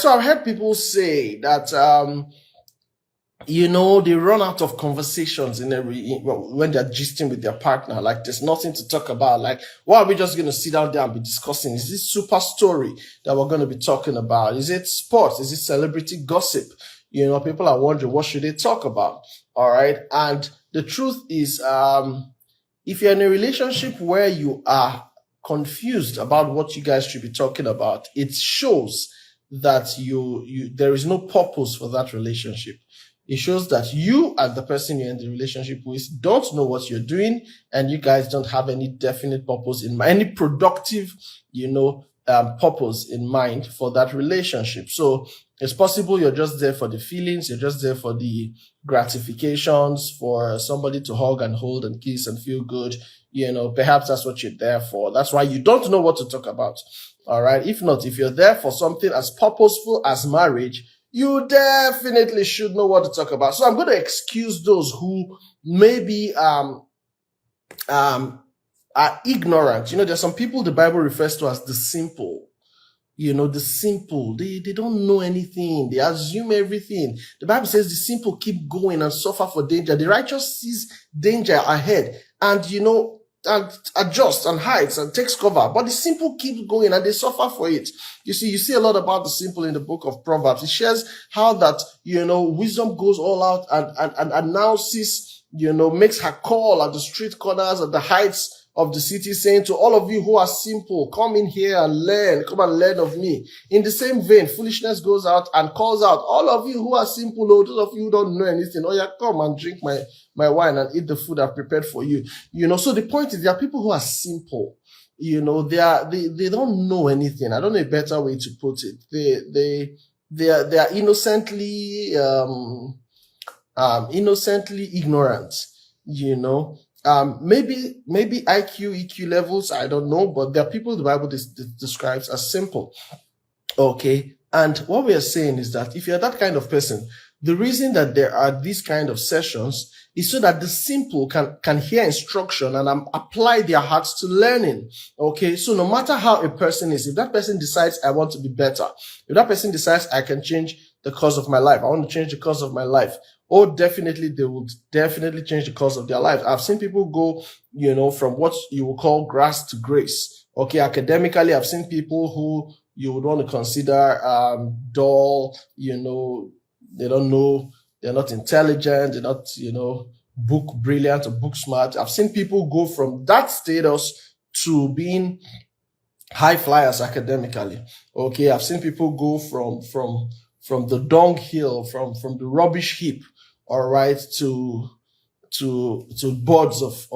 So I've heard people say that they run out of conversations when they're gisting with their partner. Like there's nothing to talk about. Like, why are we just going to sit down there and be discussing? Is this super story that we're going to be talking about? Is it sports? Is it celebrity gossip? People are wondering, what should they talk about? All right. And the truth is, if you're in a relationship where you are confused about what you guys should be talking about, it shows that there is no purpose for that relationship. It shows that you and the person you're in the relationship with don't know what you're doing, and you guys don't have any definite purpose in mind, any productive, purpose in mind for that relationship. So it's possible you're just there for the feelings, you're just there for the gratifications, for somebody to hug and hold and kiss and feel good. Perhaps that's what you're there for. That's why you don't know what to talk about. All right. If not, if you're there for something as purposeful as marriage, you definitely should know what to talk about. So I'm going to excuse those who maybe are ignorant. There's some people the Bible refers to as the simple. The simple, they don't know anything. They assume everything. The Bible says the simple keep going and suffer for danger. The righteous sees danger ahead and, and adjusts and hides and takes cover. But the simple keep going and they suffer for it. You see a lot about the simple in the book of Proverbs. It shares how that, wisdom goes all out and announces, makes her call at the street corners, at the heights of the city, saying to all of you who are simple, come in here and come and learn of me. In the same vein, foolishness goes out and calls out, all of you who are simple, those of you who don't know anything, come and drink my wine and eat the food I've prepared for you. So the point is, there are people who are simple. They don't know anything. I don't know a better way to put it. They are innocently ignorant, maybe IQ, EQ levels, I don't know, but there are people the Bible describes as simple. Okay. And what we are saying is that if you're that kind of person, the reason that there are these kind of sessions is so that the simple can hear instruction and apply their hearts to learning. Okay. So no matter how a person is, if that person decides I want to be better, if that person decides I can change the course of my life, I want to change the course of my life, definitely they would definitely change the course of their life. I've seen people go, from what you would call grass to grace. Okay. Academically, I've seen people who you would want to consider, dull, they don't know, they're not intelligent, they're not, book brilliant or book smart. I've seen people go from that status to being high flyers academically. Okay. I've seen people go from the dunghill, from the rubbish heap, all right, to boards of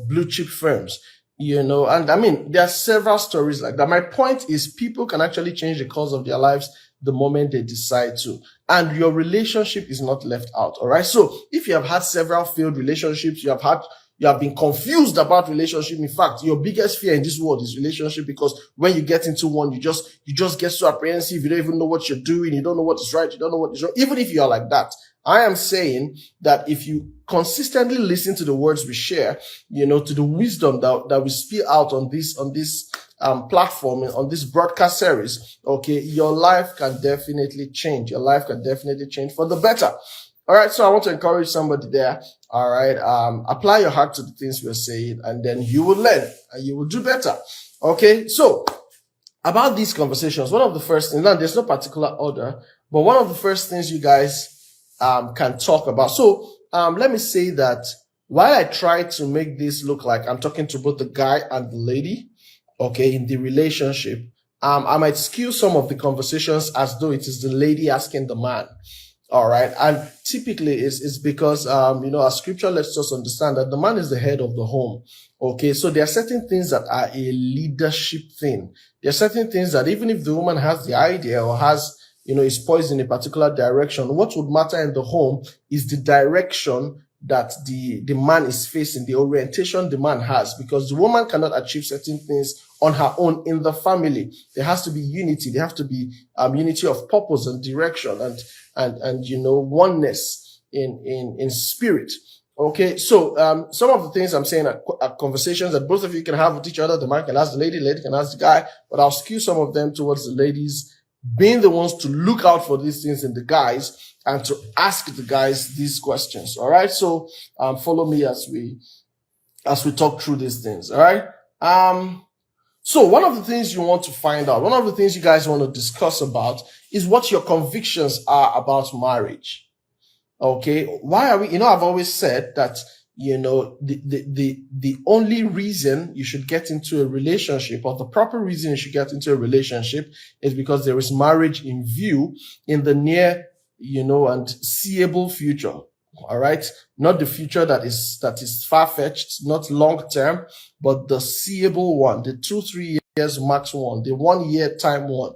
blue chip firms, and I mean, there are several stories like that. My point is, people can actually change the course of their lives the moment they decide to, and your relationship is not left out. All right. So if you have had several failed relationships, you have been confused about relationship. In fact, your biggest fear in this world is relationship, because when you get into one, you just get so apprehensive. You don't even know what you're doing. You don't know what is right. You don't know what is wrong. Even if you are like that, I am saying that if you consistently listen to the words we share, to the wisdom that we spill out on this platform, on this broadcast series, okay, your life can definitely change. Your life can definitely change for the better. All right. So I want to encourage somebody there. All right. Apply your heart to the things we're saying, and then you will learn and you will do better. Okay. So about these conversations, one of the first things, now there's no particular order, but one of the first things you guys can talk about. So let me say that while I try to make this look like I'm talking to both the guy and the lady, okay, in the relationship, I might skew some of the conversations as though it is the lady asking the man. All right. And typically it's because, our scripture lets us understand that the man is the head of the home. Okay. So there are certain things that are a leadership thing. There are certain things that even if the woman has the idea or is poised in a particular direction, what would matter in the home is the direction that the man is facing, the orientation the man has, because the woman cannot achieve certain things on her own in the family. There has to be unity. There have to be unity of purpose and direction and oneness in spirit. Okay, so some of the things I'm saying are conversations that both of you can have with each other. The man can ask the lady can ask the guy, but I'll skew some of them towards the ladies being the ones to look out for these things in the guys and to ask the guys these questions. All right. So follow me as we talk through these things. All right. So one of the things you want to find out, one of the things you guys want to discuss about is what your convictions are about marriage. Okay. Why are we, I've always said that, the only reason you should get into a relationship, or the proper reason you should get into a relationship, is because there is marriage in view in the near, and seeable future. All right. Not the future that is far-fetched, not long-term, but the seeable one, the 2-3 years max one, the 1 year time one,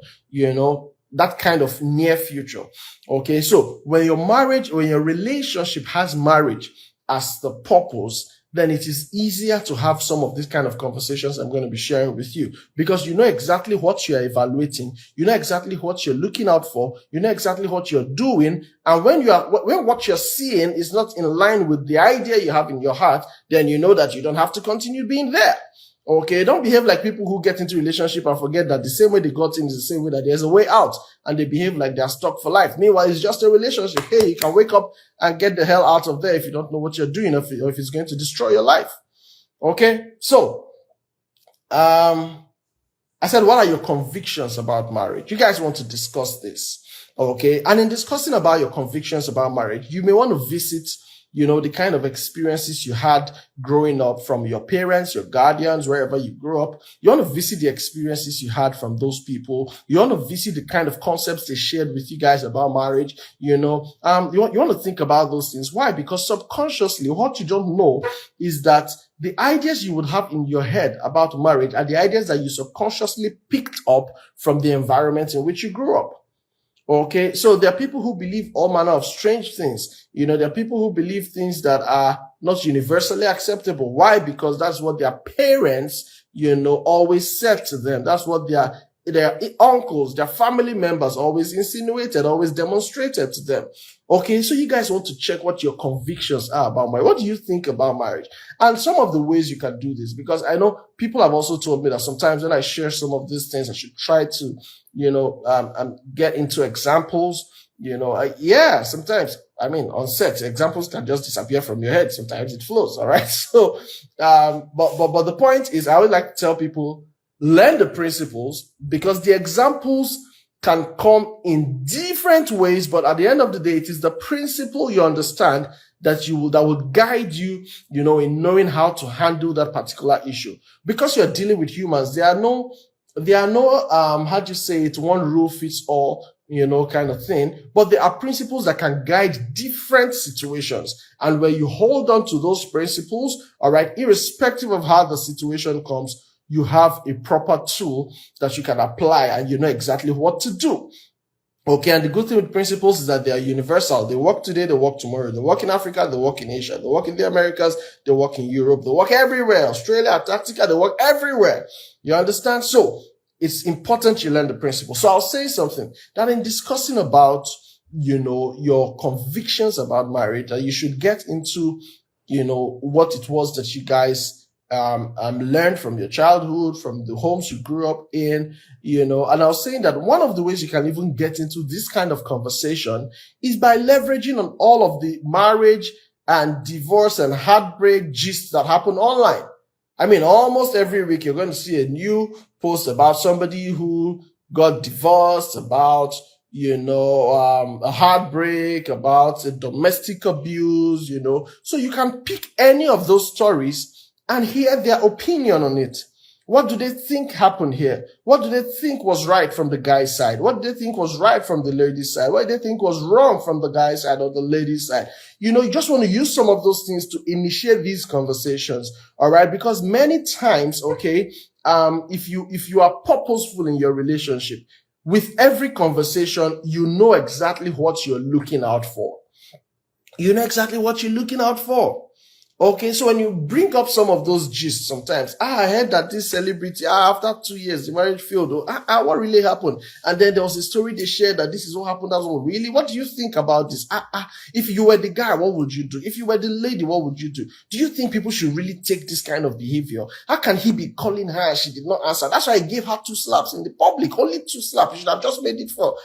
that kind of near future. Okay. So when your relationship has marriage as the purpose, then it is easier to have some of these kind of conversations I'm going to be sharing with you, because you know exactly what you're evaluating, you know exactly what you're looking out for, you know exactly what you're doing. And when what you're seeing is not in line with the idea you have in your heart, then you know that you don't have to continue being there. Okay, don't behave like people who get into relationship and forget that the same way they got in is the same way that there's a way out, and they behave like they're stuck for life. Meanwhile, it's just a relationship. Hey, you can wake up and get the hell out of there if you don't know what you're doing, or if it's going to destroy your life. Okay, so I said, what are your convictions about marriage? You guys want to discuss this. Okay, and in discussing about your convictions about marriage, you may want to visit the kind of experiences you had growing up from your parents, your guardians, wherever you grew up. You want to visit the experiences you had from those people. You want to visit the kind of concepts they shared with you guys about marriage. You want to think about those things. Why? Because subconsciously, what you don't know is that the ideas you would have in your head about marriage are the ideas that you subconsciously picked up from the environment in which you grew up. Okay, so there are people who believe all manner of strange things. There are people who believe things that are not universally acceptable. Why? Because that's what their parents, always said to them. That's what their uncles, their family members always insinuated, always demonstrated to them. Okay, so you guys want to check what your convictions are about marriage. What do you think about marriage? And some of the ways you can do this, because I know people have also told me that sometimes when I share some of these things, I should try to, get into examples. Sometimes, on set, examples can just disappear from your head. Sometimes it flows. All right. So, but the point is, I would like to tell people, learn the principles, because the examples can come in different ways, but at the end of the day, it is the principle you understand that will guide you, in knowing how to handle that particular issue. Because you're dealing with humans, there are no, how do you say it, one rule fits all, kind of thing. But there are principles that can guide different situations. And when you hold on to those principles, all right, irrespective of how the situation comes, you have a proper tool that you can apply, and you know exactly what to do. Okay, and the good thing with principles is that they are universal. They work today, they work tomorrow. They work in Africa, they work in Asia. They work in the Americas, they work in Europe. They work everywhere. Australia, Antarctica, they work everywhere. You understand? So it's important you learn the principles. So I'll say something that in discussing about, your convictions about marriage, that you should get into, what it was that you guys learned from your childhood, from the homes you grew up in, and I was saying that one of the ways you can even get into this kind of conversation is by leveraging on all of the marriage and divorce and heartbreak gists that happen online. Almost every week you're going to see a new post about somebody who got divorced, about a heartbreak, about a domestic abuse, so you can pick any of those stories and hear their opinion on it. What do they think happened here? What do they think was right from the guy's side? What do they think was right from the lady's side? What do they think was wrong from the guy's side or the lady's side? You just want to use some of those things to initiate these conversations. All right. Because many times, okay, if you are purposeful in your relationship, with every conversation, you know exactly what you're looking out for. You know exactly what you're looking out for. Okay, so when you bring up some of those gists sometimes, I heard that this celebrity, after 2 years, the marriage failed. What really happened? And then there was a story they shared that this is what happened. That's what really. What do you think about this? If you were the guy, what would you do? If you were the lady, what would you do? Do you think people should really take this kind of behavior? How can he be calling her and she did not answer? That's why I gave her 2 slaps in the public. Only 2 slaps. You should have just made it 4.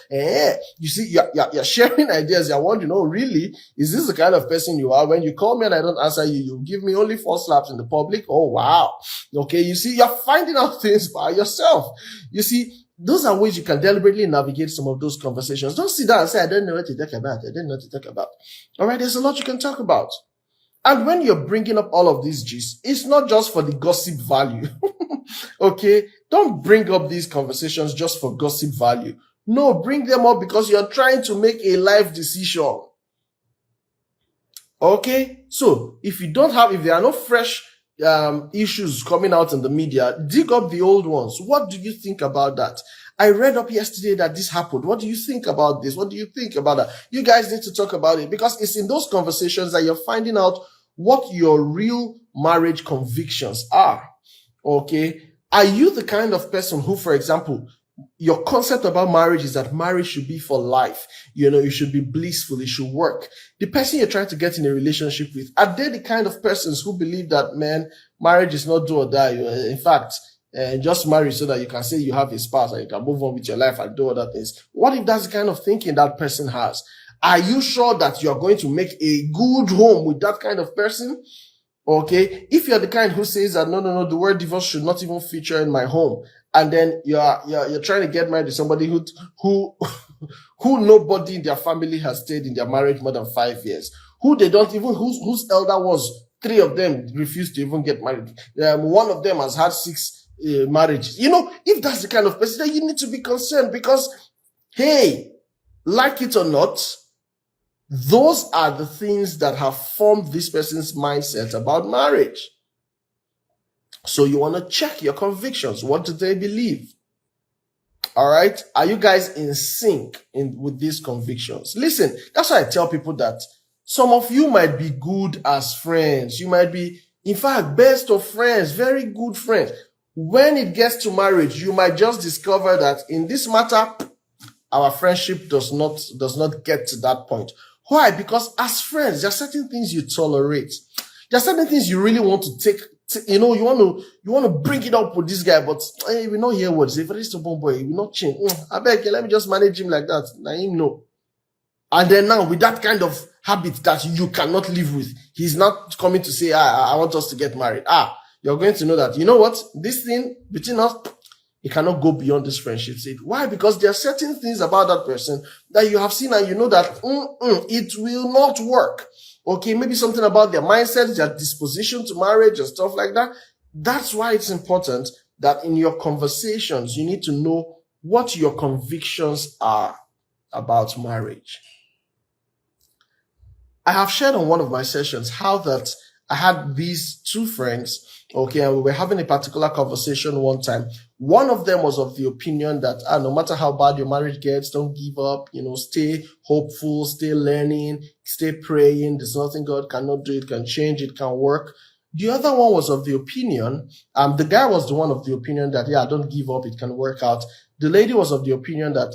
You see, you're sharing ideas. You're wondering, really? Is this the kind of person you are? When you call me and I don't answer you, you give me only 4 slaps in the public. Oh, wow. Okay. You see, you're finding out things by yourself. You see, those are ways you can deliberately navigate some of those conversations. Don't sit down and say, I don't know what to talk about. I don't know what to talk about. All right. There's a lot you can talk about. And when you're bringing up all of these G's, it's not just for the gossip value. Okay. Don't bring up these conversations just for gossip value. No, bring them up because you're trying to make a life decision. Okay, so if there are no fresh issues coming out in the media, dig up the old ones. What do you think about that? I read up yesterday that this happened. What do you think about this? What do you think about that? You guys need to talk about it because it's in those conversations that you're finding out what your real marriage convictions are. Okay, are you the kind of person who, for example, your concept about marriage is that marriage should be for life. You should be blissful. It should work. The person you're trying to get in a relationship with, are they the kind of persons who believe that, man, marriage is not do or die? In fact, just marry so that you can say you have a spouse and you can move on with your life and do other things. What if that's the kind of thinking that person has? Are you sure that you're going to make a good home with that kind of person? Okay. If you're the kind who says that, no, the word divorce should not even feature in my home. And then you're trying to get married to somebody who nobody in their family has stayed in their marriage more than 5 years, whose elder was 3 of them refused to even get married. One of them has had 6 marriages. If that's the kind of person, then you need to be concerned because, hey, like it or not, those are the things that have formed this person's mindset about marriage. So you want to check your convictions. What do they believe? All right. Are you guys in sync with these convictions? Listen, that's why I tell people that some of you might be good as friends. You might be, in fact, best of friends, very good friends. When it gets to marriage, you might just discover that in this matter, our friendship does not get to that point. Why? Because as friends, there are certain things you tolerate. There are certain things you really want to take. You want to bring it up with this guy, but we not hear words. If it's a bomb boy, we not change. I beg, let me just manage him like that. Now him no. And then now with that kind of habit that you cannot live with, he's not coming to say, I want us to get married. You're going to know that, you know what? This thing between us, it cannot go beyond this friendship stage. Why? Because there are certain things about that person that you have seen and you know that it will not work. Okay, maybe something about their mindset, their disposition to marriage and stuff like that. That's why it's important that in your conversations, you need to know what your convictions are about marriage. I have shared on one of my sessions how that I had these 2 friends, okay, and we were having a particular conversation one time. One of them was of the opinion that no matter how bad your marriage gets, don't give up, stay hopeful, stay learning, stay praying. There's nothing God cannot do. It can change, it can work. The other one was of the opinion, the guy was the one of the opinion that, don't give up, it can work out. The lady was of the opinion that,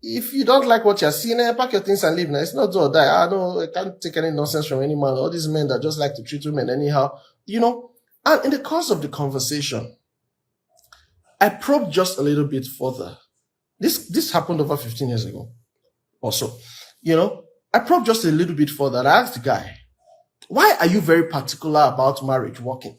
if you don't like what you're seeing, pack your things and leave. Now, it's not do or die. I can't take any nonsense from any man. All these men that just like to treat women anyhow, And in the course of the conversation, I probed just a little bit further. This happened over 15 years ago or so. I probed just a little bit further and I asked the guy, why are you very particular about marriage working?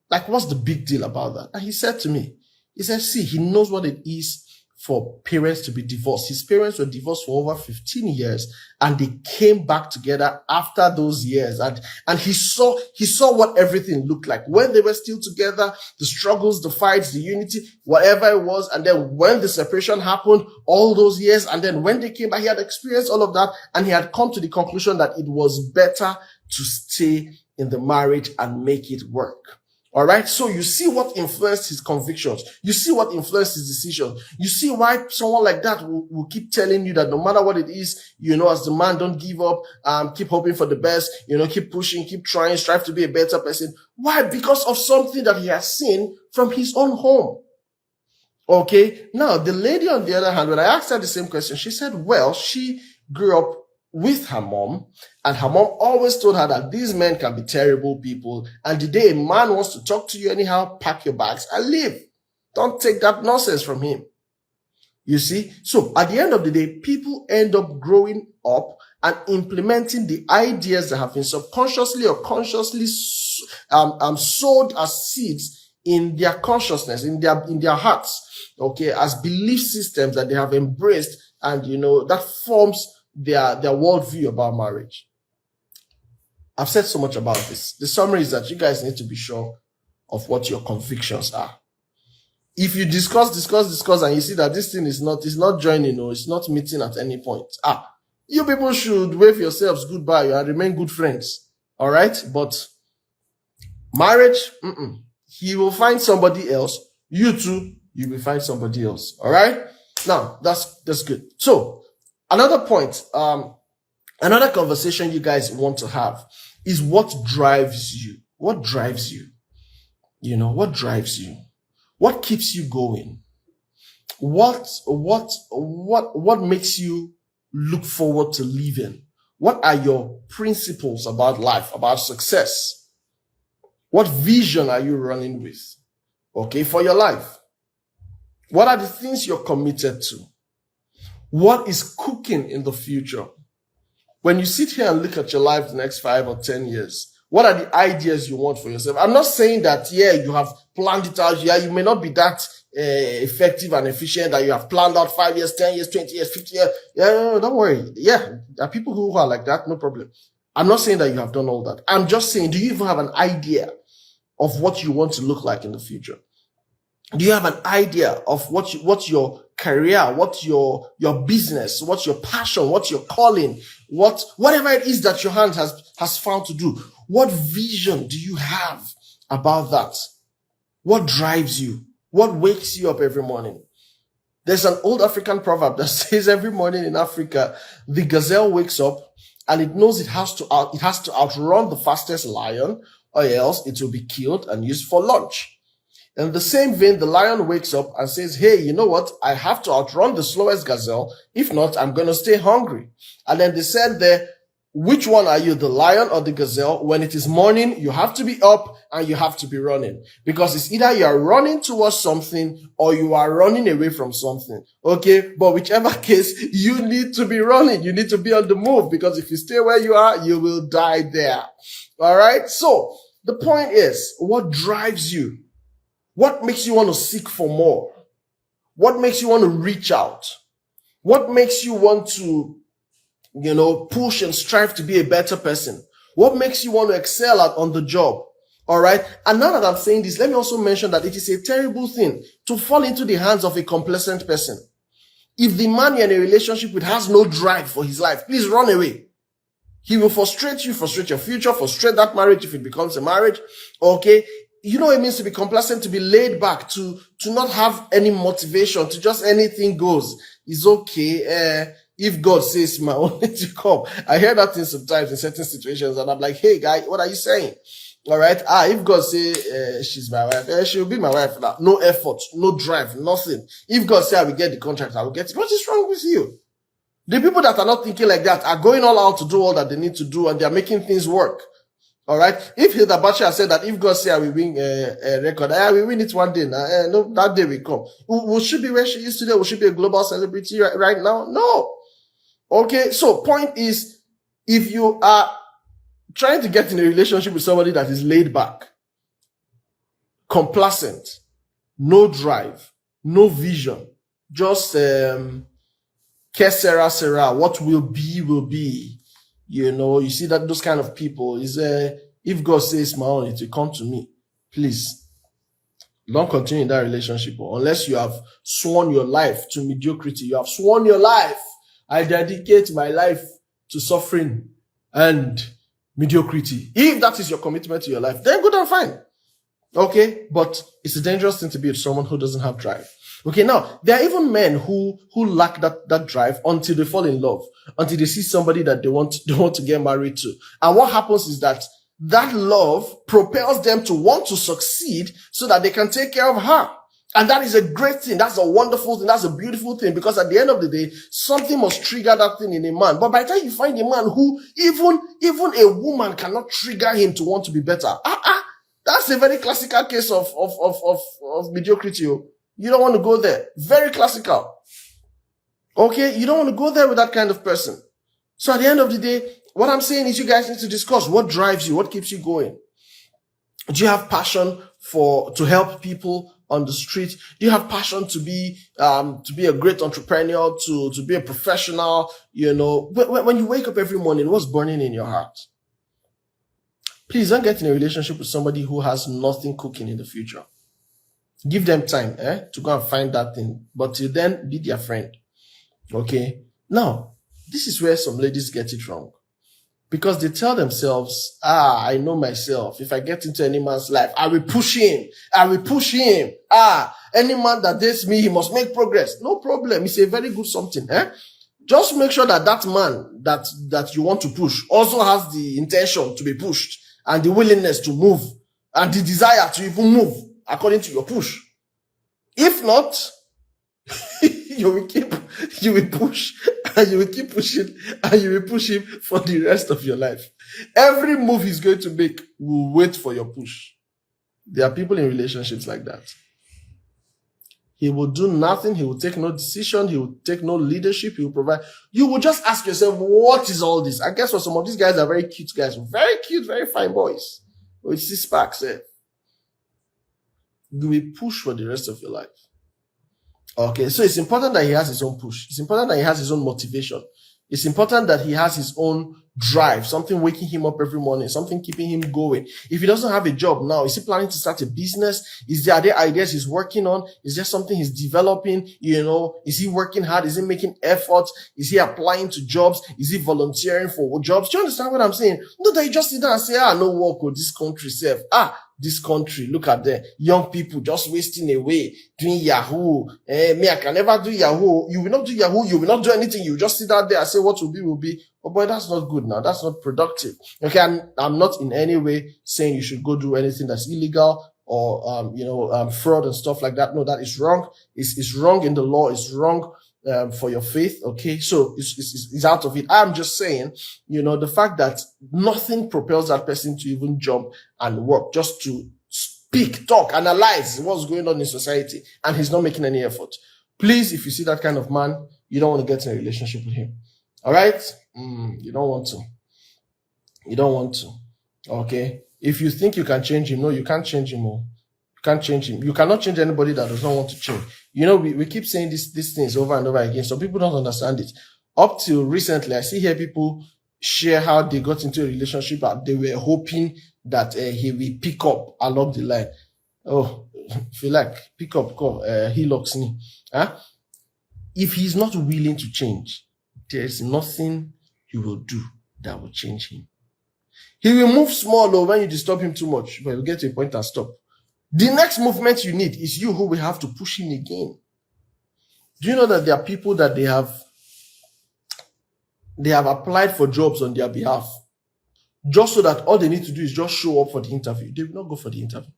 Like, what's the big deal about that? And he said to me, see, he knows what it is for parents to be divorced. His parents were divorced for over 15 years and they came back together after those years. And he saw what everything looked like when they were still together, the struggles, the fights, the unity, whatever it was. And then when the separation happened, all those years. And then when they came back, he had experienced all of that. And he had come to the conclusion that it was better to stay in the marriage and make it work. All right. So you see what influenced his convictions. You see what influenced his decisions. You see why someone like that will keep telling you that no matter what it is, as the man, don't give up. Keep hoping for the best. Keep pushing, keep trying, strive to be a better person. Why? Because of something that he has seen from his own home. Okay. Now, the lady on the other hand, when I asked her the same question, she said, well, she grew up with her mom, and her mom always told her that these men can be terrible people, and the day a man wants to talk to you anyhow, pack your bags and leave. Don't take that nonsense from him. You see? So at the end of the day, people end up growing up and implementing the ideas that have been subconsciously or consciously sowed as seeds in their consciousness, in their hearts, okay, as belief systems that they have embraced, and that forms their worldview about marriage. I've said so much about this. The summary is that you guys need to be sure of what your convictions are. If you discuss, and you see that this thing is not joining, or it's not meeting at any point, you people should wave yourselves goodbye and remain good friends. All right? But marriage, he will find somebody else. You too, you will find somebody else. All right? Now, that's good. So, another point, another conversation you guys want to have is what drives you? What drives you? What drives you? What keeps you going? What makes you look forward to living? What are your principles about life, about success? What vision are you running with? Okay, for your life. What are the things you're committed to? What is cooking in the future? When you sit here and look at your life the next 5 or 10 years, what are the ideas you want for yourself? I'm not saying that, you have planned it out. You may not be that effective and efficient that you have planned out 5 years, 10 years, 20 years, 50 years. Yeah, don't worry. Yeah, there are people who are like that, no problem. I'm not saying that you have done all that. I'm just saying, do you even have an idea of what you want to look like in the future? Do you have an idea of what your career, what your business, what's your passion, what's your calling, whatever it is that your hand has found to do? What vision do you have about that? What drives you? What wakes you up every morning? There's an old African proverb that says every morning in Africa, the gazelle wakes up and it knows it has to outrun the fastest lion, or else it will be killed and used for lunch. In the same vein, the lion wakes up and says, hey, you know what? I have to outrun the slowest gazelle. If not, I'm going to stay hungry. And then they said there, which one are you, the lion or the gazelle? When it is morning, you have to be up and you have to be running, because it's either you are running towards something or you are running away from something. Okay. But whichever case, you need to be running. You need to be on the move, because if you stay where you are, you will die there. All right. So the point is, what drives you? What makes you want to seek for more? What makes you want to reach out? What makes you want to, push and strive to be a better person? What makes you want to excel on the job? All right. And now that I'm saying this, let me also mention that it is a terrible thing to fall into the hands of a complacent person. If the man you're in a relationship with has no drive for his life, please run away. He will frustrate you, frustrate your future, frustrate that marriage if it becomes a marriage. Okay. You know what it means to be complacent, to be laid back, to not have any motivation, to just anything goes. It's okay. If God says my only to come. I hear that thing sometimes in certain situations, and I'm like, hey guy, what are you saying? All right. If God say she's my wife, she'll be my wife now. No effort, no drive, nothing. If God say I will get the contract, I will get it. What is wrong with you? The people that are not thinking like that are going all out to do all that they need to do, and they are making things work. All right. If Hilda Bacha said that if God say I will win a record, I will win it one day. No, that day will come. Will she be where she is today? Will she be a global celebrity right now? No. Okay. So point is, if you are trying to get in a relationship with somebody that is laid back, complacent, no drive, no vision, just que sera, what will be, will be. You see that those kind of people is, if God says my own, it will come to me. Please, don't continue in that relationship unless you have sworn your life to mediocrity. You have sworn your life. I dedicate my life to suffering and mediocrity. If that is your commitment to your life, then good and fine. Okay, but it's a dangerous thing to be with someone who doesn't have drive. Okay, now there are even men who lack that drive until they fall in love, until they see somebody that they want to get married to. And what happens is that love propels them to want to succeed so that they can take care of her. And that is a great thing. That's a wonderful thing. That's a beautiful thing, because at the end of the day, something must trigger that thing in a man. But by the time you find a man who even a woman cannot trigger him to want to be better, that's a very classical case of mediocrity. You don't want to go there. Very classical. Okay? You don't want to go there with that kind of person. So at the end of the day, what I'm saying is you guys need to discuss what drives you, what keeps you going. Do you have passion to help people on the street? Do you have passion to be a great entrepreneur, to be a professional? You know, when you wake up every morning, what's burning in your heart? Please don't get in a relationship with somebody who has nothing cooking in the future. Give them time, to go and find that thing. But till then, be their friend. Okay? Now, this is where some ladies get it wrong. Because they tell themselves, I know myself. If I get into any man's life, I will push him. I will push him. Any man that dates me, he must make progress. No problem. It's a very good something. Just make sure that man that you want to push also has the intention to be pushed, and the willingness to move, and the desire to even move according to your push. If not, you will push, and you will keep pushing, and you will push him for the rest of your life. Every move he's going to make will wait for your push. There are people in relationships like that. He will do nothing. He will take no decision. He will take no leadership. He will provide. You will just ask yourself, what is all this? I guess what some of these guys are very cute guys. Very cute, very fine boys. With 6 packs. You will push for the rest of your life. Okay, so it's important that he has his own push. It's important that he has his own motivation. It's important that he has his own drive, something waking him up every morning, something keeping him going. If he doesn't have a job now, is he planning to start a business? Are there ideas he's working on? Is there something he's developing? Is he working hard? Is he making efforts? Is he applying to jobs? Is he volunteering for jobs? Do you understand what I'm saying? Not that you just sit down and say, no work with this country self. This country, look at the young people just wasting away, doing Yahoo. Me, I can never do Yahoo. You will not do Yahoo. You will not do anything. You just sit out there and say what will be, will be. Oh boy, that's not good now. That's not productive. Okay, I'm not in any way saying you should go do anything that's illegal or, fraud and stuff like that. No, that is wrong. It's wrong in the law. It's wrong for your faith. Okay, so it's out of it. I'm just saying, the fact that nothing propels that person to even jump and work, just to speak, talk, analyze what's going on in society, and he's not making any effort. Please, if you see that kind of man, you don't want to get in a relationship with him. All right? You don't want to. You don't want to. Okay? If you think you can change him, no, you can't change him. You can't change him. You cannot change anybody that does not want to change. We keep saying these things over and over again. Some people don't understand it. Up till recently, I see here people share how they got into a relationship and they were hoping that he will pick up along the line. Oh, if you like, pick up, call, he locks me. If he's not willing to change, there's nothing you will do that will change him. He will move small when you disturb him too much, but he'll get to a point and stop. The next movement you need is you who will have to push him again. Do you know that there are people that they have applied for jobs on their behalf, just so that all they need to do is just show up for the interview? They will not go for the interview.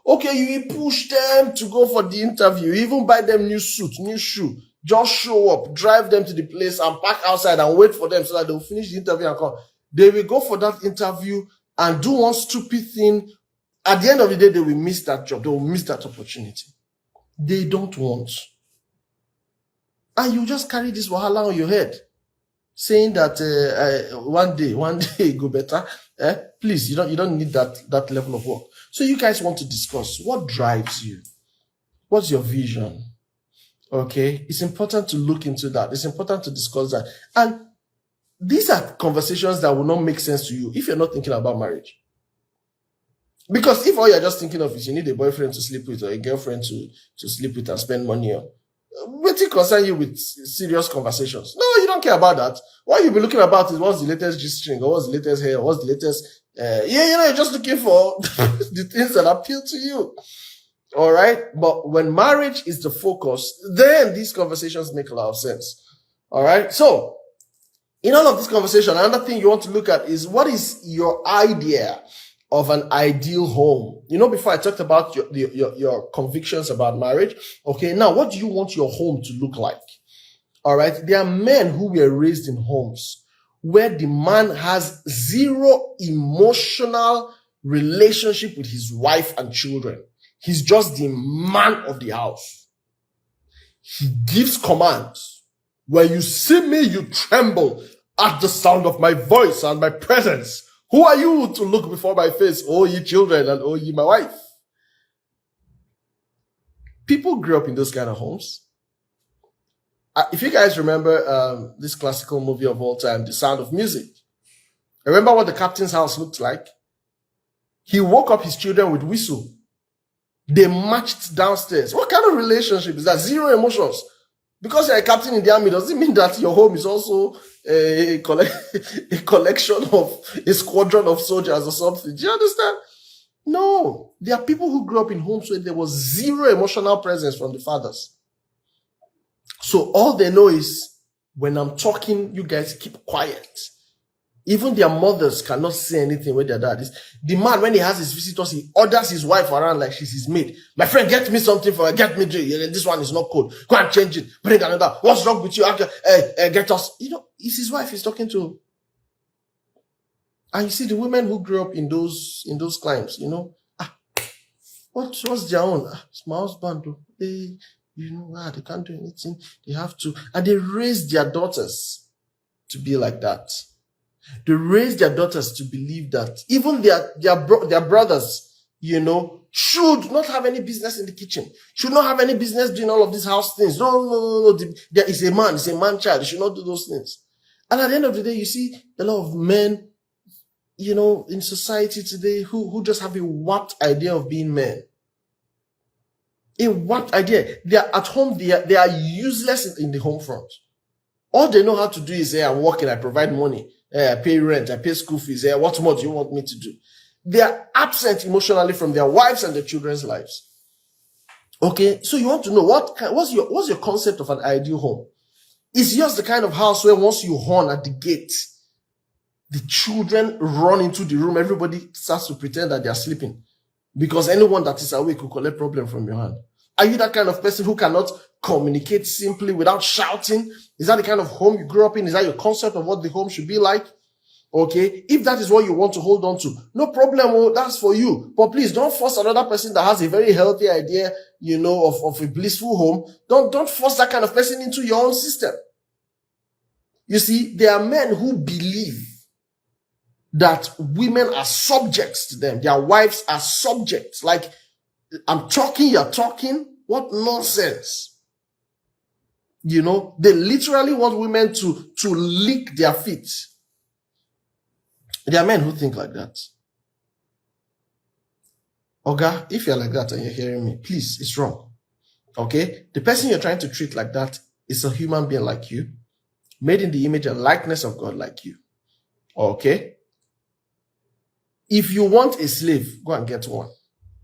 Okay, you will push them to go for the interview, even buy them new suit, new shoe. Just show up, drive them to the place and park outside and wait for them so that they'll finish the interview and come. They will go for that interview and do one stupid thing. At the end of the day, they will miss that job. They will miss that opportunity. They don't want. And you just carry this wahala on your head, saying that one day it go better. Please, you don't need that level of work. So you guys want to discuss what drives you. What's your vision? Okay, it's important to look into that. It's important to discuss that. And these are conversations that will not make sense to you if you're not thinking about marriage. Because if all you're just thinking of is you need a boyfriend to sleep with or a girlfriend to sleep with and spend money on, What concern you with serious conversations? No, you don't care about that. What you'll be looking about is what's the latest G string, or what's the latest hair, or what's the latest. You're just looking for the things that appeal to you. All right. But when marriage is the focus, then these conversations make a lot of sense. All right. So, in all of this conversation, another thing you want to look at is what is your idea of an ideal home? Before I talked about your convictions about marriage. Okay. Now, what do you want your home to look like? All right. There are men who were raised in homes where the man has zero emotional relationship with his wife and children. He's just the man of the house. He gives commands. When you see me, you tremble at the sound of my voice and my presence. Who are you to look before my face, oh ye children, and oh ye my wife? People grew up in those kind of homes. If you guys remember this classical movie of all time, The Sound of Music, remember what the captain's house looked like? He woke up his children with whistle. They marched downstairs. What kind of relationship is that? Zero emotions. Because you're a captain in the army doesn't mean that your home is also a collection of a squadron of soldiers or something. Do you understand? No. There are people who grew up in homes where there was zero emotional presence from the fathers. So all they know is when I'm talking, you guys keep quiet. Even their mothers cannot say anything when their dad is. The man, when he has his visitors, he orders his wife around like she's his maid. My friend, get me something for her. Get me drink. This one is not cold. Go and change it. Bring another. What's wrong with you? Get us. It's his wife he's talking to. And you see the women who grew up in those climes, what's their own? It's my husband. Hey, they can't do anything. They have to. And they raise their daughters to be like that. They raise their daughters to believe that even their brothers, should not have any business in the kitchen, should not have any business doing all of these house things. No. There is a man, it's a man child. They should not do those things. And at the end of the day, you see a lot of men, in society today who just have a warped idea of being men. A warped idea. They are at home, they are useless in the home front. All they know how to do is, I'm working, I provide money. I pay rent, I pay school fees. What more do you want me to do? They are absent emotionally from their wives and their children's lives. Okay, so you want to know what's your concept of an ideal home? Is yours the kind of house where once you horn at the gate, the children run into the room, everybody starts to pretend that they are sleeping because anyone that is awake will collect problem from your hand? Are you that kind of person who cannot communicate simply without shouting? Is that the kind of home you grew up in? Is that your concept of what the home should be like? Okay. If that is what you want to hold on to, no problem. That's for you. But please don't force another person that has a very healthy idea, of a blissful home. Don't force that kind of person into your own system. You see, there are men who believe that women are subjects to them. Their wives are subjects. Like, I'm talking, you're talking. What nonsense. They literally want women to lick their feet. There are men who think like that. Oga, if you're like that and you're hearing me, please, it's wrong. Okay? The person you're trying to treat like that is a human being like you, made in the image and likeness of God like you. Okay? If you want a slave, go and get one.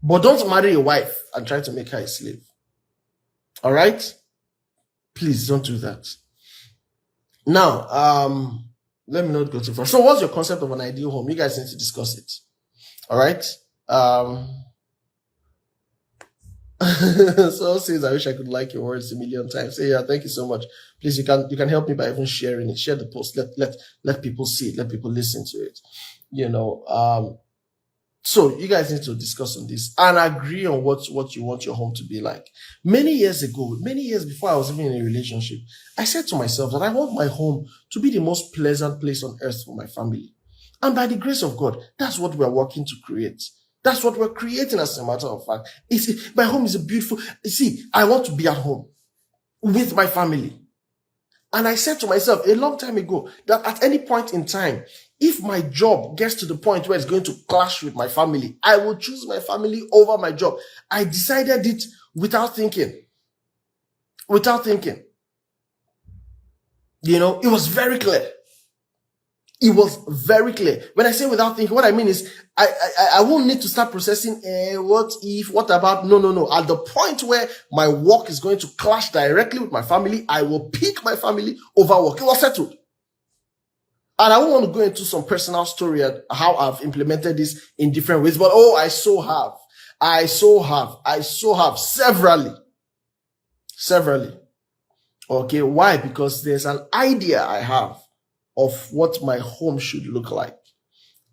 But don't marry a wife and try to make her a slave. All right? Please don't do that. Now, let me not go too far. So what's your concept of an ideal home? You guys need to discuss it. All right? So says, I wish I could like your words 1,000,000 times. Say, yeah, thank you so much. Please, you can help me by even sharing it. Share the post. Let people see it. Let people listen to it. So you guys need to discuss on this and agree on what you want your home to be like. Many years before I was even in a relationship, I said to myself that I want my home to be the most pleasant place on earth for my family. And by the grace of God, that's what we're working to create. That's what we're creating, as a matter of fact. My home is a beautiful... I want to be at home with my family. And I said to myself a long time ago that at any point in time, if my job gets to the point where it's going to clash with my family, I will choose my family over my job. I decided it without thinking. without thinking. It was very clear. It was very clear. When I say without thinking, what I mean is I won't need to start processing, what if, what about? No. At the point where my work is going to clash directly with my family, I will pick my family over work. It was settled. And I won't want to go into some personal story at how I've implemented this in different ways, but I so have severally. Okay, why? Because there's an idea I have of what my home should look like.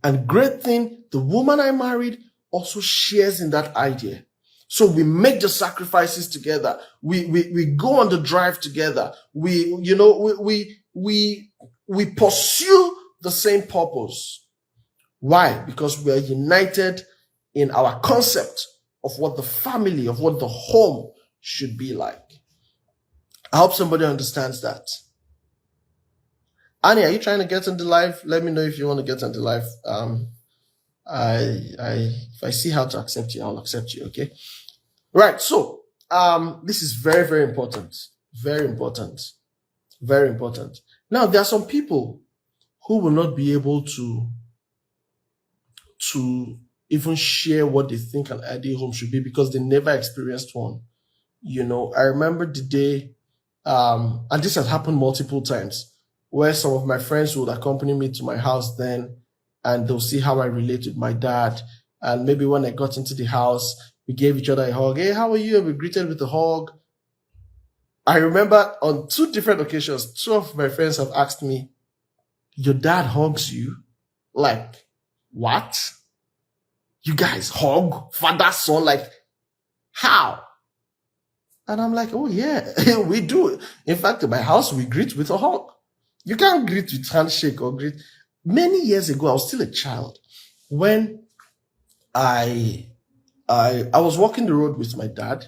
And great thing, the woman I married also shares in that idea. So we make the sacrifices together. We go on the drive together. We pursue the same purpose. Why? Because we are united in our concept of what the family, of what the home should be like. I hope somebody understands that. Annie, are you trying to get into live? Let me know if you want to get into live. If I see how to accept you, I'll accept you. Okay. Right. So, this is very, very important. Very important. Very important. Now, there are some people who will not be able to even share what they think an ideal home should be because they never experienced one. I remember the day, and this has happened multiple times, where some of my friends would accompany me to my house then, and they'll see how I relate with my dad. And maybe when I got into the house, we gave each other a hug. Hey, how are you? And we greeted with a hug. I remember on 2 different occasions, 2 of my friends have asked me, your dad hugs you? Like, what? You guys hug? Father, son? Like, how? And I'm like, oh yeah, we do. In fact, in my house, we greet with a hug. You can't greet with handshake or greet. Many years ago, I was still a child when I was walking the road with my dad,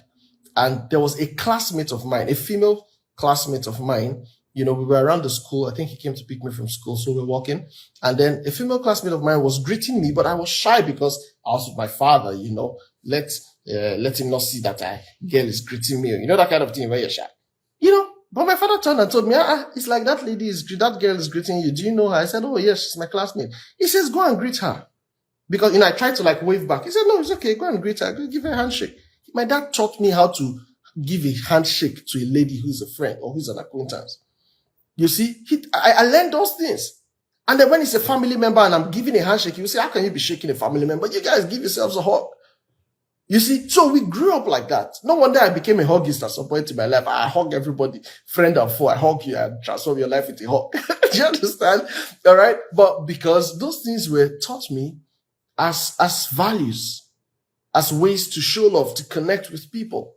and there was a classmate of mine, a female classmate of mine. We were around the school. I think he came to pick me from school, so we were walking. And then a female classmate of mine was greeting me, but I was shy because I was with my father. Let him not see that girl is greeting me. That kind of thing where you're shy. But my father turned and told me, it's like that girl is greeting you. Do you know her? I said, oh yes, she's my classmate. He says, go and greet her. Because, I tried to wave back. He said, no, it's okay. Go and greet her. Give her a handshake. My dad taught me how to give a handshake to a lady who's a friend or who's an acquaintance. You see, I learned those things. And then when it's a family member and I'm giving a handshake, you say, how can you be shaking a family member? You guys give yourselves a hug. You see, so we grew up like that. No wonder I became a hugist at some point in my life. I hug everybody, friend and foe. I hug you and transform your life with a hug. Do you understand? All right. But because those things were taught me as values, as ways to show love, to connect with people.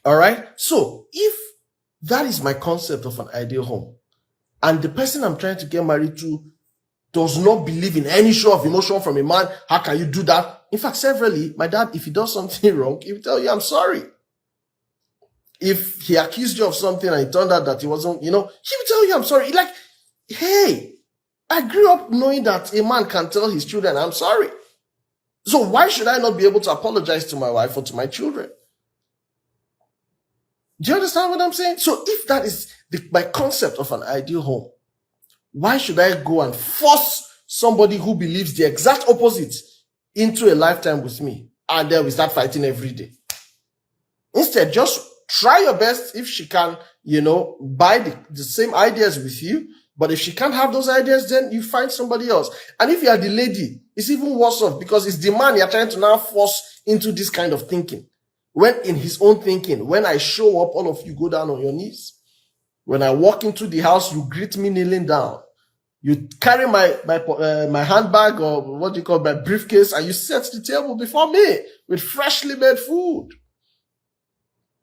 All right. So if that is my concept of an ideal home, and the person I'm trying to get married to does not believe in any show of emotion from a man, how can you do that? In fact, severally, my dad, if he does something wrong, he will tell you, I'm sorry. If he accused you of something and it turned out that he wasn't, he will tell you, I'm sorry. Like, hey, I grew up knowing that a man can tell his children, I'm sorry. So why should I not be able to apologize to my wife or to my children? Do you understand what I'm saying? So if that is my concept of an ideal home, why should I go and force somebody who believes the exact opposite into a lifetime with me? And then we start fighting every day. Instead, just try your best if she can, buy the same ideas with you. But if she can't have those ideas, then you find somebody else. And if you are the lady, it's even worse off because it's the man you're trying to now force into this kind of thinking. When in his own thinking, when I show up, all of you go down on your knees. When I walk into the house, you greet me kneeling down. You carry my handbag or what do you call my briefcase, and you set the table before me with freshly made food.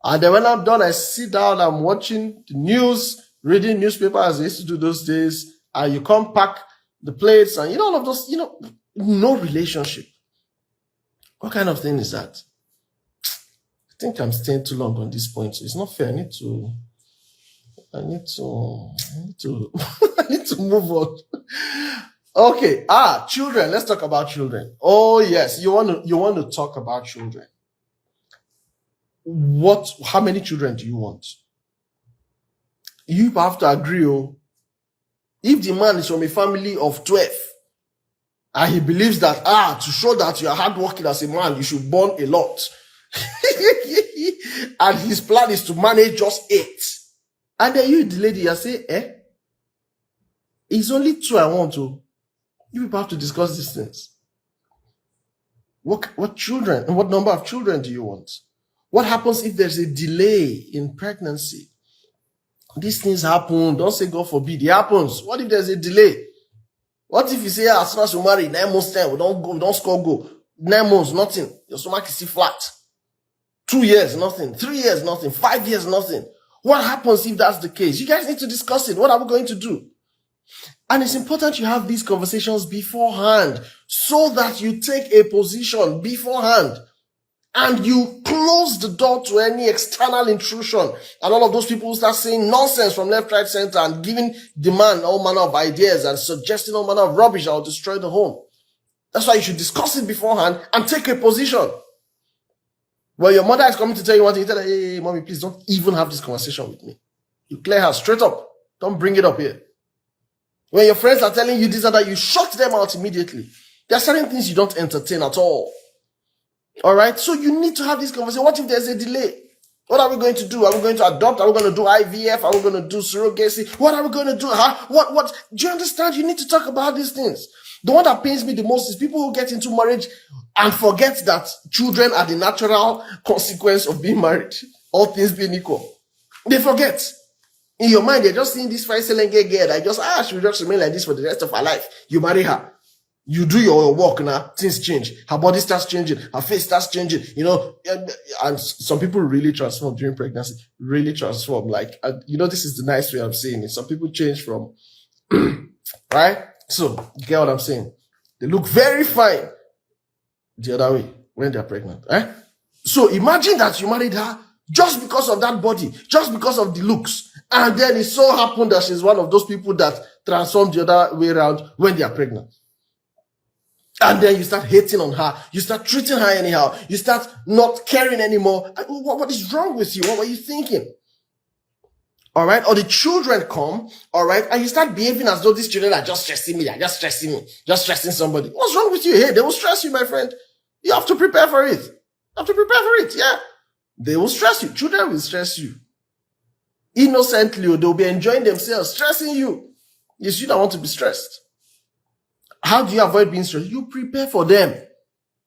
And then when I'm done, I sit down, I'm watching the news, reading newspaper as I used to do those days, and you come pack the plates and all of those, no relationship. What kind of thing is that? I think I'm staying too long on this point, so it's not fair. I need to I need to move on. Okay. Children. Let's talk about children. Oh yes, you want to talk about children. How many children do you want? You have to agree. Oh, if the man is from a family of 12 and he believes that, to show that you are hardworking as a man, you should born a lot. And his plan is to manage just 8. And then you, the lady, you say, it's only 2 I want to. You people have to discuss these things. What children, what number of children do you want? What happens if there's a delay in pregnancy? These things happen. Don't say God forbid. It happens. What if there's a delay? What if you say, as soon as you marry, 9 months time, we don't score goal. 9 months, nothing. Your stomach is still flat. 2 years, nothing. 3 years, nothing. 5 years, nothing. What happens if that's the case? You guys need to discuss it. What are we going to do? And it's important you have these conversations beforehand so that you take a position beforehand and you close the door to any external intrusion. And all of those people who start saying nonsense from left, right, center and giving the man all manner of ideas and suggesting all manner of rubbish that will destroy the home. That's why you should discuss it beforehand and take a position. When your mother is coming to tell you one thing, you tell her, hey, mommy, please don't even have this conversation with me. You clear her straight up. Don't bring it up here. When your friends are telling you this or that, you shut them out immediately. There are certain things you don't entertain at all. All right? So you need to have this conversation. What if there's a delay? What are we going to do? Are we going to adopt? Are we going to do IVF? Are we going to do surrogacy? What are we going to do? What? Do you understand? You need to talk about these things. The one that pains me the most is people who get into marriage and forget that children are the natural consequence of being married. All things being equal. They forget. In your mind, they're just seeing this fine selling girl that just, she will just remain like this for the rest of her life. You marry her. You do your work now, things change. Her body starts changing. Her face starts changing, and some people really transform during pregnancy. Really transform. Like, this is the nice way I'm saying it. Some people change from, right? So, you get what I'm saying? They look very fine the other way when they're pregnant, right? So, imagine that you married her just because of that body, just because of the looks. And then it so happened that she's one of those people that transform the other way around when they are pregnant. And then you start hating on her. You start treating her anyhow. You start not caring anymore. What is wrong with you? What were you thinking? All right? Or the children come, all right? And you start behaving as though these children are just stressing me. They're just stressing me. Just stressing somebody. What's wrong with you? Hey, they will stress you, my friend. You have to prepare for it. You have to prepare for it. Yeah. They will stress you. Children will stress you. Innocently, they'll be enjoying themselves, stressing you. Yes, you don't want to be stressed. How do you avoid being stressed? You prepare for them.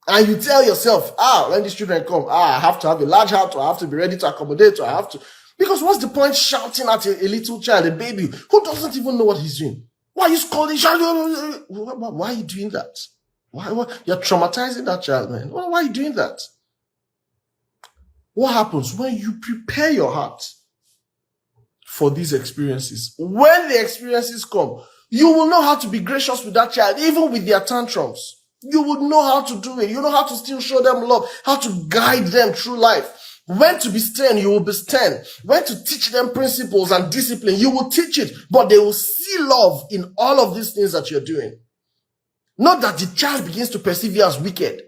And you tell yourself, when these children come, I have to have a large house, or I have to be ready to accommodate, or I have to. Because what's the point shouting at a little child, a baby, who doesn't even know what he's doing? Why are you scolding? Why are you doing that? Why? You're traumatizing that child, man. Why are you doing that? What happens when you prepare your heart for these experiences? When the experiences come, you will know how to be gracious with that child, even with their tantrums. You would know how to do it. You know how to still show them love, how to guide them through life. When to be stern, you will be stern. When to teach them principles and discipline, you will teach it. But they will see love in all of these things that you're doing. Not that the child begins to perceive you as wicked.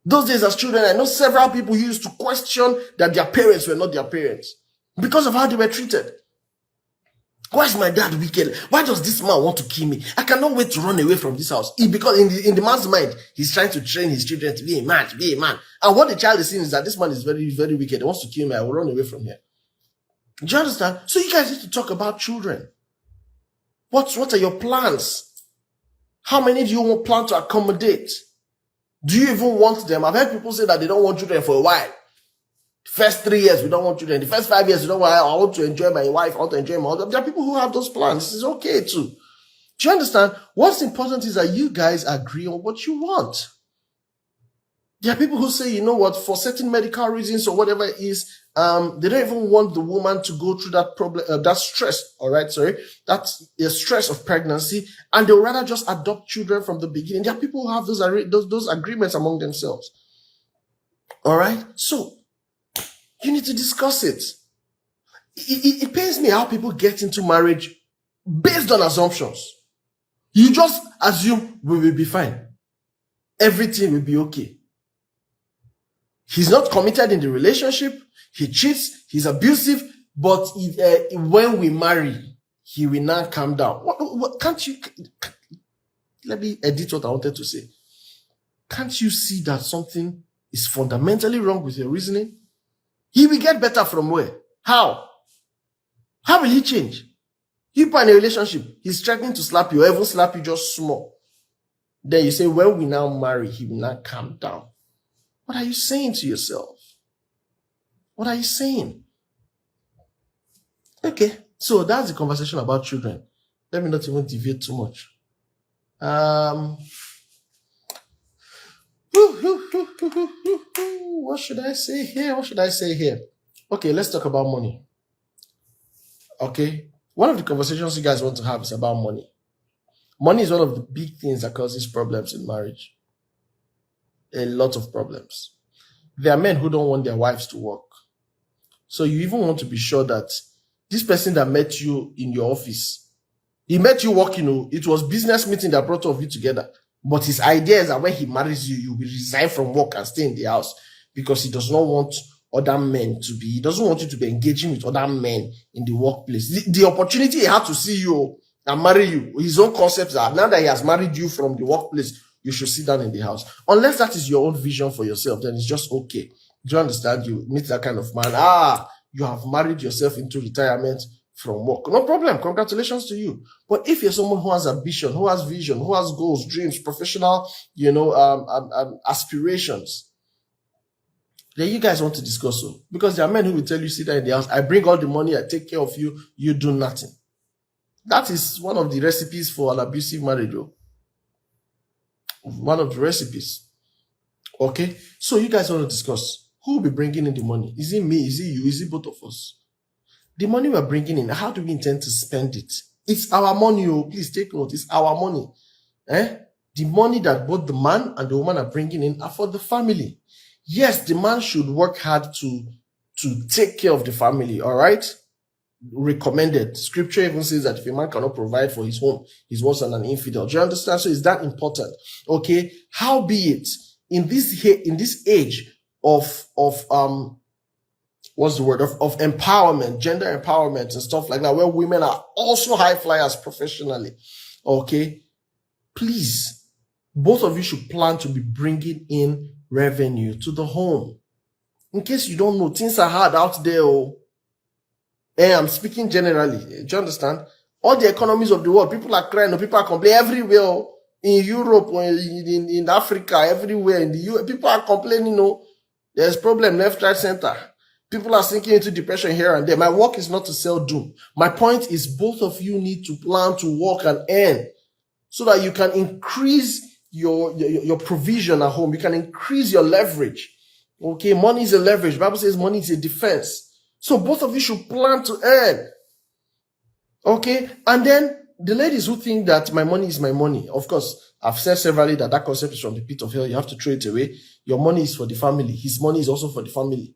Those days as children, I know several people who used to question that their parents were not their parents because of how they were treated. Why is my dad wicked? Why does this man want to kill me? I cannot wait to run away from this house. Because in the man's mind, he's trying to train his children to be a man, to be a man. And what the child is seeing is that this man is very, very wicked. He wants to kill me. I will run away from here. Do you understand? So you guys need to talk about children. What are your plans? How many do you plan to accommodate? Do you even want them? I've heard people say that they don't want children for a while. First 3 years, we don't want children. The first 5 years, we don't want, I want to enjoy my wife. I want to enjoy my husband. There are people who have those plans. It's okay too. Do you understand? What's important is that you guys agree on what you want. There are people who say, you know what, for certain medical reasons or whatever it is, they don't even want the woman to go through that problem, that stress, that's the stress of pregnancy, and they'll rather just adopt children from the beginning. There are people who have those agreements among themselves. All right? So, you need to discuss it. It pains me how people get into marriage based on assumptions. You just assume we will be fine. Everything will be okay. He's not committed in the relationship. He cheats. He's abusive. But when we marry, he will not calm down. What can't you? Let me edit what I wanted to say. Can't you see that something is fundamentally wrong with your reasoning? He will get better from where? How? How will he change? You are in a relationship, he's threatening to slap you, or even slap you just small. Then you say, when we now marry, he will not calm down. What are you saying to yourself? What are you saying? Okay, so that's the conversation about children. Let me not even deviate too much. What should I say here? Okay, let's talk about money. Okay, one of the conversations you guys want to have is about money. Money is one of the big things that causes problems in marriage. A lot of problems. There are men who don't want their wives to work. So you even want to be sure that this person that met you in your office, he met you working, it was business meeting that brought all of you together. But his idea is that when he marries you, you will resign from work and stay in the house because he does not want other men to be, he doesn't want you to be engaging with other men in the workplace. The opportunity he had to see you and marry you, his own concepts are, now that he has married you from the workplace, you should sit down in the house. Unless that is your own vision for yourself, then it's just okay. Do you understand? You meet that kind of man. You have married yourself into retirement from work. No problem. Congratulations to you. But if you're someone who has ambition, who has vision, who has goals, dreams, professional, aspirations, then you guys want to discuss so. Because there are men who will tell you, sit down in the house, I bring all the money, I take care of you, you do nothing. That is one of the recipes for an abusive marriage. One of the recipes. Okay? So you guys want to discuss. Who will be bringing in the money? Is it me? Is it you? Is it both of us? The money we're bringing in, how do we intend to spend it? It's our money. Please take note. It's our money. The money that both the man and the woman are bringing in are for the family. Yes, the man should work hard to take care of the family. All right? Recommended. Scripture even says that if a man cannot provide for his home, he's worse than an infidel. Do you understand? So is that important? Okay. How be it in this age of what's the word of empowerment, gender empowerment and stuff like that, where women are also high flyers professionally. Okay. Please, both of you should plan to be bringing in revenue to the home. In case you don't know, things are hard out there. I'm speaking generally. Do you understand? All the economies of the world, people are crying, people are complaining everywhere. In Europe, or in Africa, everywhere, in the US, people are complaining, there's problem left, right, center. People are sinking into depression here and there. My work is not to sell doom. My point is both of you need to plan to work and earn so that you can increase your provision at home. You can increase your leverage. Okay, money is a leverage. The Bible says money is a defense. So both of you should plan to earn. Okay, and then the ladies who think that my money is my money, of course, I've said severally that concept is from the pit of hell. You have to throw it away. Your money is for the family. His money is also for the family.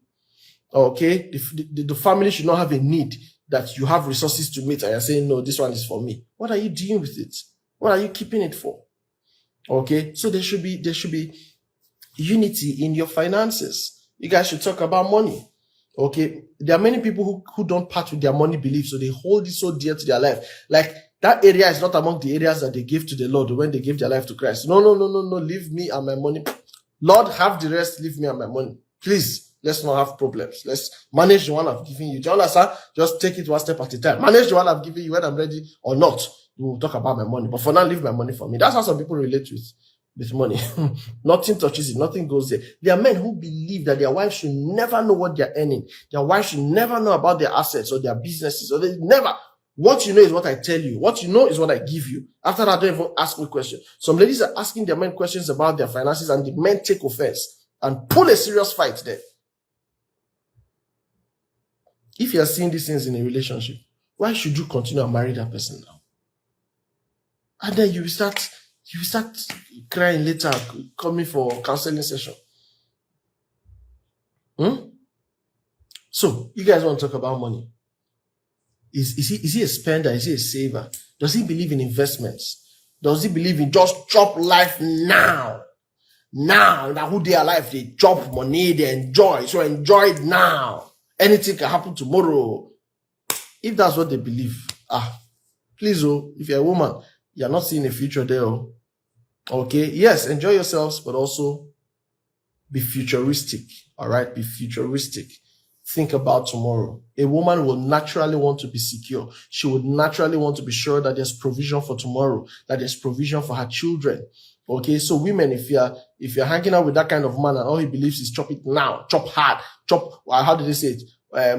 Okay, the family should not have a need that you have resources to meet and you're saying, no, this one is for me. What are you doing with it? What are you keeping it for? Okay, so there should be unity in your finances. You guys should talk about money. Okay, there are many people who don't part with their money beliefs, so they hold it so dear to their life. Like, that area is not among the areas that they gave to the Lord when they gave their life to Christ. No, leave me and my money. Lord, have the rest, leave me and my money. Please, let's not have problems. Let's manage the one I've given you. Do you understand? Just take it one step at a time. Manage the one I've given you, whether I'm ready or not. We'll talk about my money. But for now, leave my money for me. That's how some people relate with money. Nothing touches it. Nothing goes there. There are men who believe that their wives should never know what they're earning. Their wives should never know about their assets or their businesses. Or they never. What you know is what I tell you. What you know is what I give you. After that, don't even ask me questions. Some ladies are asking their men questions about their finances and the men take offense and pull a serious fight there. If you are seeing these things in a relationship, why should you continue to marry that person now? And then you start crying later, coming for counseling session. So, you guys want to talk about money. Is he a spender? Is he a saver? Does he believe in investments? Does he believe in just chop life now? Now who they are alive, they chop money, they enjoy. So enjoy it now. Anything can happen tomorrow. If that's what they believe, please, if you're a woman, you're not seeing a future there. Okay, yes, enjoy yourselves, but also be futuristic. All right, be futuristic. Think about tomorrow. A woman will naturally want to be secure. She would naturally want to be sure that there's provision for tomorrow, that there's provision for her children. Okay, so women, if you're hanging out with that kind of man and all he believes is chop it now, chop hard, how did they say it?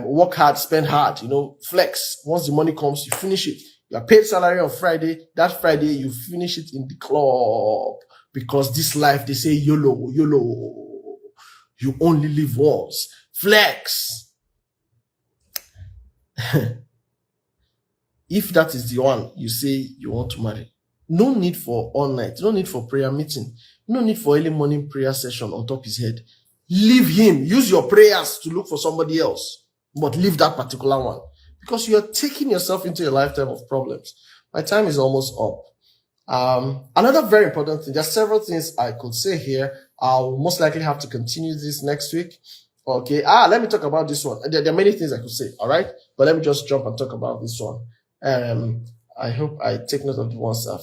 Work hard, spend hard, flex. Once the money comes, you finish it. You are paid salary on Friday. That Friday, you finish it in the club. Because this life, they say YOLO, YOLO. You only live once. Flex. If that is the one you say you want to marry, no need for all night, no need for prayer meeting, no need for early morning prayer session on top his head. Leave him. Use your prayers to look for somebody else, but leave that particular one because you're taking yourself into a lifetime of problems. My time is almost up. Another very important thing, there's several things I could say here. I'll most likely have to continue this next week. Okay. Let me talk about this one. There are many things I could say. All right. But let me just jump and talk about this one. I hope I take note of the ones I've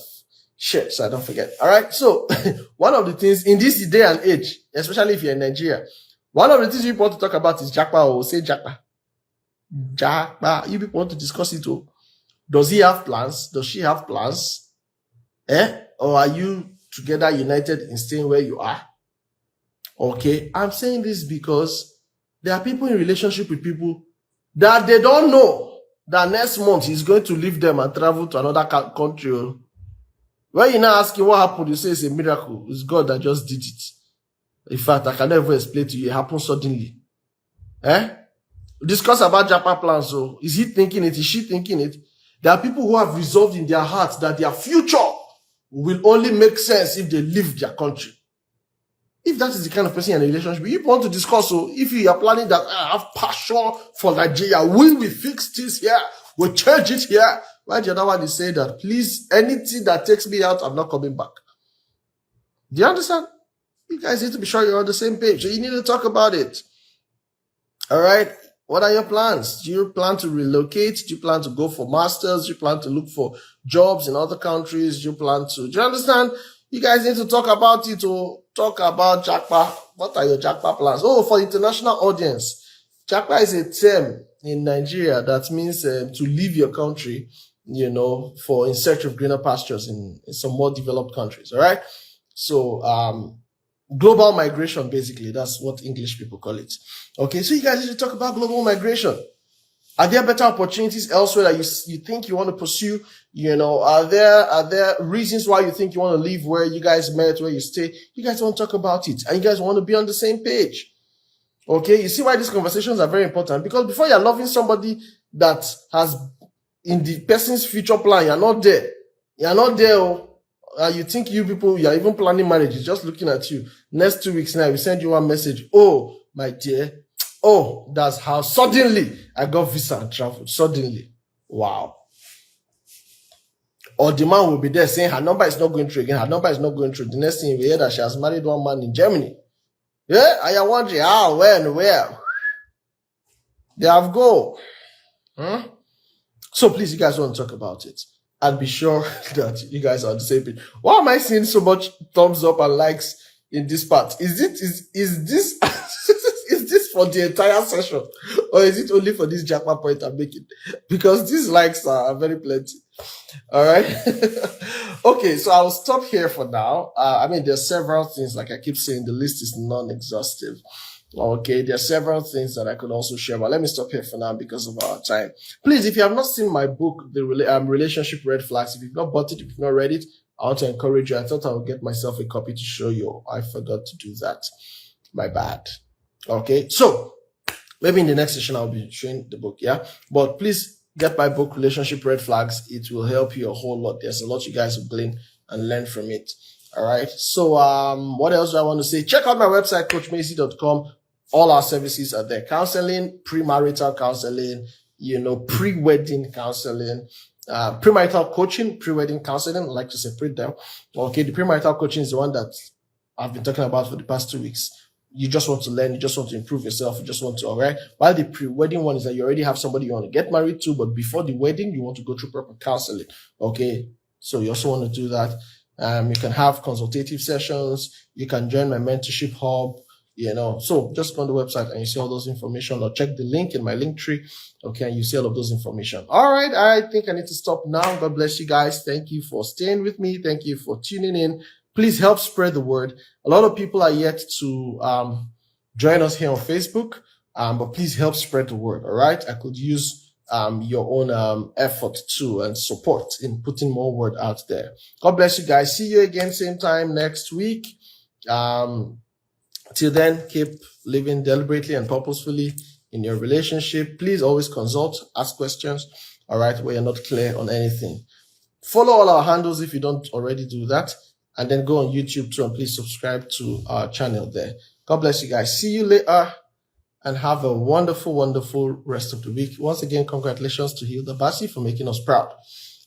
shared so I don't forget. All right. So one of the things in this day and age, especially if you're in Nigeria, one of the things you want to talk about is Jackpa or say Jackpa. Jackpa. You people want to discuss it too. Does he have plans? Does she have plans? Or are you together united in staying where you are? Okay. I'm saying this because there are people in relationship with people that they don't know that next month he's going to leave them and travel to another country. When you now ask him what happened, you say it's a miracle. It's God that just did it. In fact, I can never explain to you. It happened suddenly. Discuss about Japan plans. So is he thinking it? Is she thinking it? There are people who have resolved in their hearts that their future will only make sense if they leave their country. If that is the kind of person in a relationship, you want to discuss. So if you are planning that I have passion for Nigeria, we will fix this here, we'll change it here. Why the other one is saying that, please, anything that takes me out, I'm not coming back. Do you understand? You guys need to be sure you're on the same page. So you need to talk about it. All right. What are your plans? Do you plan to relocate? Do you plan to go for masters? Do you plan to look for jobs in other countries? Do you understand? You guys need to talk about it or talk about Jackpa. What are your Jackpa plans? Oh, for international audience, Jackpa is a term in Nigeria that means to leave your country, for in search of greener pastures in some more developed countries. All right. So, global migration, basically, that's what English people call it. Okay. So you guys need to talk about global migration. Are there better opportunities elsewhere that you think you want to pursue? Are there reasons why you think you want to leave where you guys met, where you stay? You guys want to talk about it and you guys want to be on the same page. Okay. You see why these conversations are very important, because before you're loving somebody that has in the person's future plan, you're not there. You're not there. You think you people, you're even planning marriage. It's just looking at you. Next 2 weeks now, we send you one message. Oh, my dear. Oh, that's how suddenly I got visa and traveled. Suddenly. Wow. Or the man will be there saying her number is not going through again. Her number is not going through. The next thing we hear that she has married one man in Germany. Yeah, and you're wondering how, when, where. They have go. So please, you guys want to talk about it. And be sure that you guys are on the same page. Why am I seeing so much thumbs up and likes in this part? Is this is this for the entire session, or is it only for this Jackpot point I'm making? Because these likes are very plenty. All right. Okay, so I'll stop here for now. There's several things, like I keep saying, the list is non-exhaustive. Okay, there are several things that I could also share, but let me stop here for now because of our time. Please, if you have not seen my book, The Relationship Red Flags, if you've not bought it, if you've not read it, I want to encourage you. I thought I would get myself a copy to show you. I forgot to do that. My bad. Okay, so maybe in the next session I'll be showing the book, yeah? But please get my book, Relationship Red Flags. It will help you a whole lot. There's a lot you guys will glean and learn from it. All right, so what else do I want to say? Check out my website, coachmacy.com. All our services are there. Counseling, premarital counseling, pre-wedding counseling, premarital coaching, pre-wedding counseling. I like to separate them. Okay, the premarital coaching is the one that I've been talking about for the past 2 weeks. you just want to learn, you just want to improve yourself, you just want to, all right. While the pre-wedding one is that you already have somebody you want to get married to, but before the wedding, you want to go through proper counseling. Okay. So you also want to do that. You can have consultative sessions. You can join my mentorship hub, so just go on the website and you see all those information, or check the link in my link tree. Okay. And you see all of those information. All right. I think I need to stop now. God bless you guys. Thank you for staying with me. Thank you for tuning in. Please help spread the word. A lot of people are yet to join us here on Facebook, but please help spread the word. All right. I could use your own effort too and support in putting more word out there. God bless you guys. See you again same time next week. Till then, keep living deliberately and purposefully in your relationship. Please always consult, ask questions, all right, where you're not clear on anything. Follow all our handles if you don't already do that, and then go on YouTube too, and please subscribe to our channel there. God bless you guys. See you later. And have a wonderful, wonderful rest of the week. Once again, congratulations to Hilda Bassi for making us proud.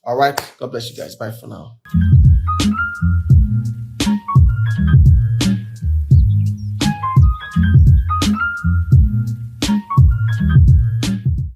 All right. God bless you guys. Bye for now.